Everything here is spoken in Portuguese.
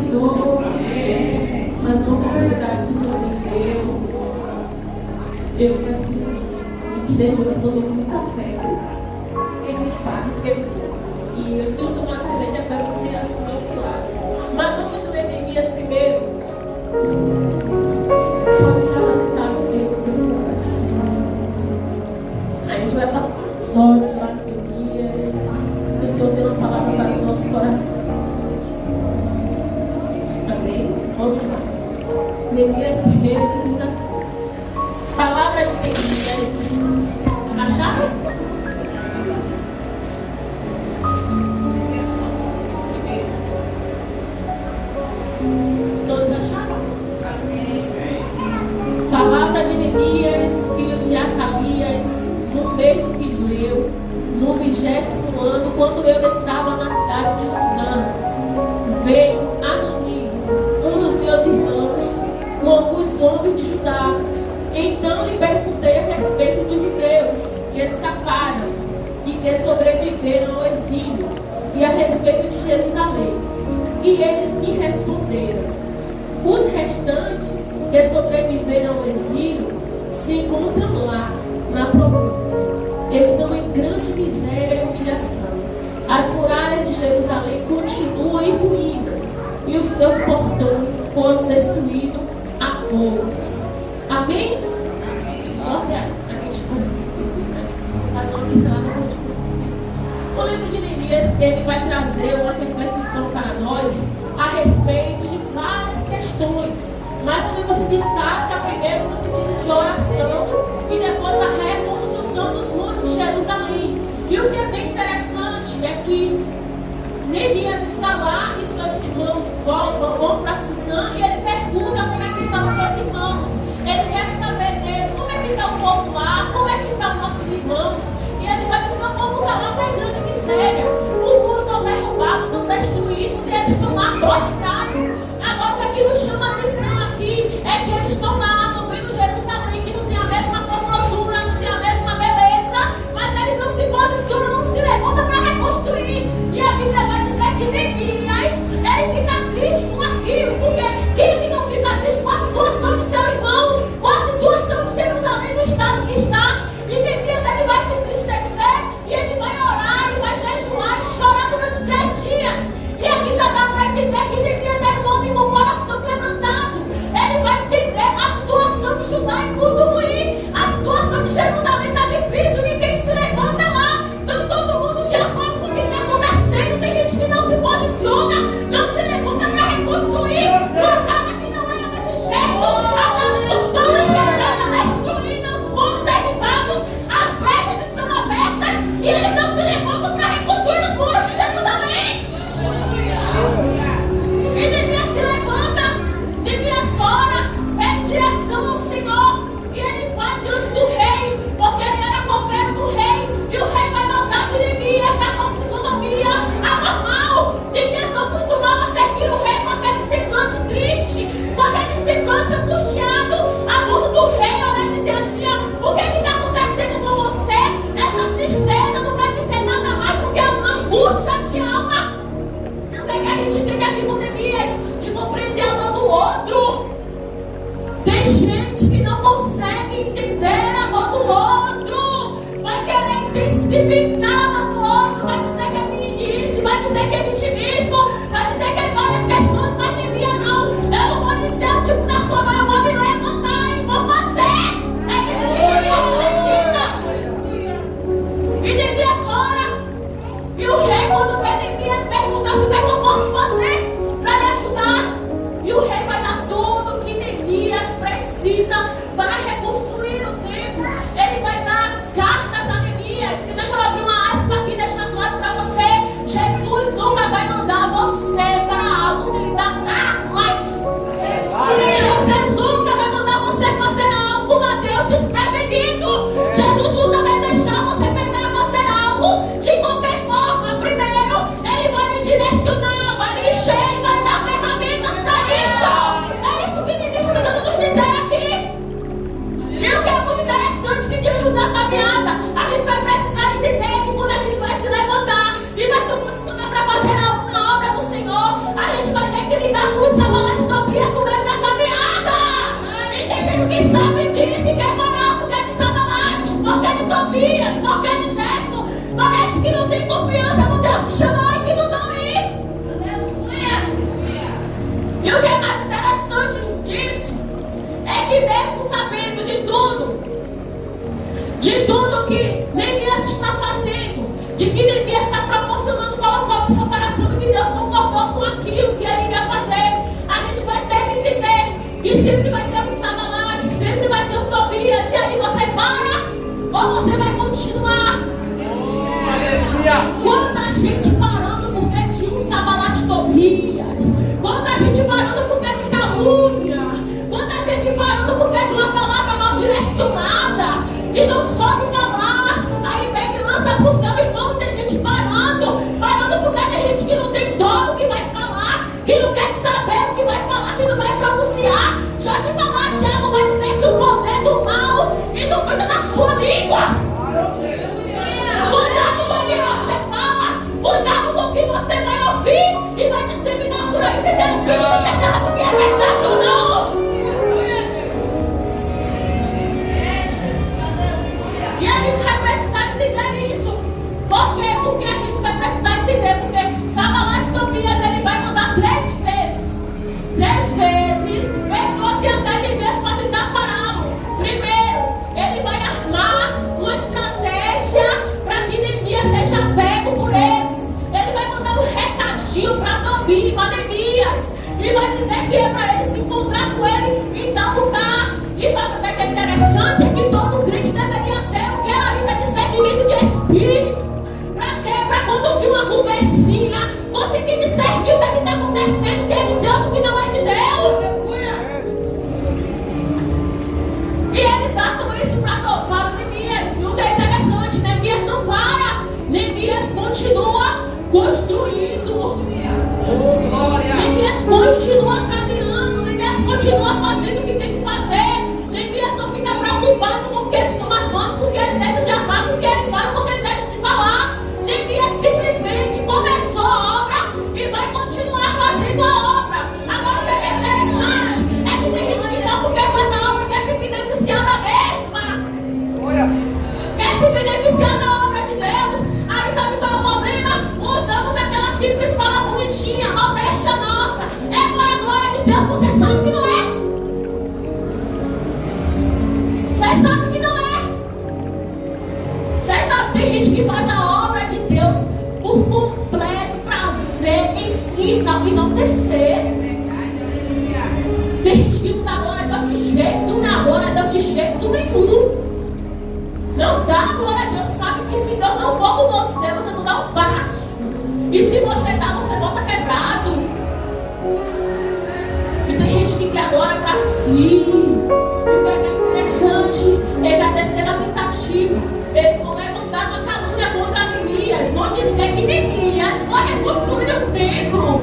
Senhor. Mais uma oportunidade que o Senhor me deu. Eu peço que o Senhor me dê de hoje, eu estou com muita febre. Ele faz, e eu sinto uma tragédia para mim ter assim oscilado. Mas vamos ler Neemias primeiro. Pode ficar sentado dentro desse lugar. A gente vai passar os olhos lá em Neemias. Que o Senhor tem uma palavra para o nosso coração. Amém? Vamos lá. Neemias primeiro que diz assim. Palavra de Neemias. Acharam? Todos acharam? Palavra de Neemias, filho de Acalias, no mês de Quisleu, no 20º ano, quando eu estava na cidade de Susã, veio Anani, um dos meus irmãos, com alguns homens de Judá. Então lhe perguntei a respeito dos judeus que escaparam e que sobreviveram ao exílio, e a respeito de Jerusalém. E eles me responderam: os restantes que sobreviveram ao exílio se encontram lá, na província. Estão em grande miséria e humilhação. As muralhas de Jerusalém continuam em ruínas, e os seus portões foram destruídos a fogos. Amém? Só que a gente conseguir, né? Fazer uma pincelada para a gente conseguir. O livro de Neemias, ele vai trazer uma reflexão para nós a respeito de várias questões. Mas também você destaca primeiro no sentido de oração e depois a reconstrução dos muros de Jerusalém. E o que é bem interessante é que Neemias está lá e seus irmãos vão para Susã e ele pergunta como é que estão os seus irmãos. Ele quer saber deles, como é que está o povo lá, como é que estão os nossos irmãos. E ele vai dizer: o povo está lá com grande miséria. O muro está derrubado, estão destruídos e eles estão lá prostrados. Agora o que aqui nos chama a atenção aqui é que eles estão lá, estão vendo Jerusalém, que não tem a mesma formosura, não tem a mesma beleza, mas ele não se posiciona, não se levanta para reconstruir. E a Bíblia vai dizer que Neemias, ele fica triste com aquilo, porque quem é que não fica triste com a situação de seu irmão, com a situação de Jerusalém no estado que está? E Neemias, ele vai se entristecer, e ele vai orar, ele vai jejuar, E o que é mais interessante disso é que mesmo sabendo de tudo que Neemias está fazendo, de que Neemias está proporcionando para o povo do seu coração e que Deus concordou com aquilo que ele ia fazer, a gente vai ter que entender que sempre vai ter um Sambalate, sempre vai ter um Tobias, e aí você para ou você vai continuar? Quanta gente parando porque tinha um Sambalate Tobias, quanta gente parando porque de calúnia, quanta gente parando porque de uma palavra mal direcionada e não soube falar, aí pega e lança pro seu irmão. E tem gente parando porque tem gente que não tem dó do que vai falar, que não quer saber o que vai falar, que não vai pronunciar. Já te falar, Tiago vai dizer que o poder do mal e do cuida da sua língua. Cuidado com o que você fala, cuidado com o que você vai ouvir e vai disseminar por aí, sem ter um pingo de certeza do que é verdade ou não. E a gente vai precisar entender isso. Por quê? Porque a gente vai precisar entender. Porque Sambalate Tobias, ele vai mandar 3 vezes pessoas e até ele mesmo para tentar pará-lo. Primeiro, ele vai armar uma estratégia para que Neemias seja pego por eles. Ele vai mandar um recadinho para Neemias e vai dizer que é para ele se encontrar com ele em tal lugar. E sabe o que é interessante? É que todo crente deveria ter o que ela diz, é discernimento de espírito. Para quê? Para quando ouvir uma conversinha, conseguir discernir o que está acontecendo, o que é de Deus e o que não é de Deus. E eles atam isso para Neemias. E o que é interessante, Neemias não para. Neemias continua construindo. Neemias continua caminhando. Neemias continua fazendo o que tem que fazer. Neemias não fica preocupado com o que eles estão armando, com o que eles deixam de armar, com o que eles falam, com o que eles deixam de falar. Neemias simplesmente começou a obra e vai continuar fazendo a obra. Agora o que é interessante é que tem gente que só porque faz a obra quer se beneficiar da mesma. Quer se beneficiar da obra de Deus. Aí sabe qual é o problema? Usamos aquela simples fala bonitinha, modéstia nossa. É para a glória de Deus, você sabe que não é. Vocês sabem que não é. Vocês sabem que tem gente que faz a obra de Deus por completo prazer em si, não enaltecer. Tem gente que não dá glória a Deus de jeito, não dá glória a Deus de jeito nenhum. Não dá glória a Deus. Sabe que se Deus não for com você, você não dá um passo. E se você dá, você volta quebrado. E tem gente que quer glória para si. E o que é interessante é que a terceira tentativa, eles vão levantar uma calúnia contra Neemias. Vão dizer que Neemias foi reconstruir o templo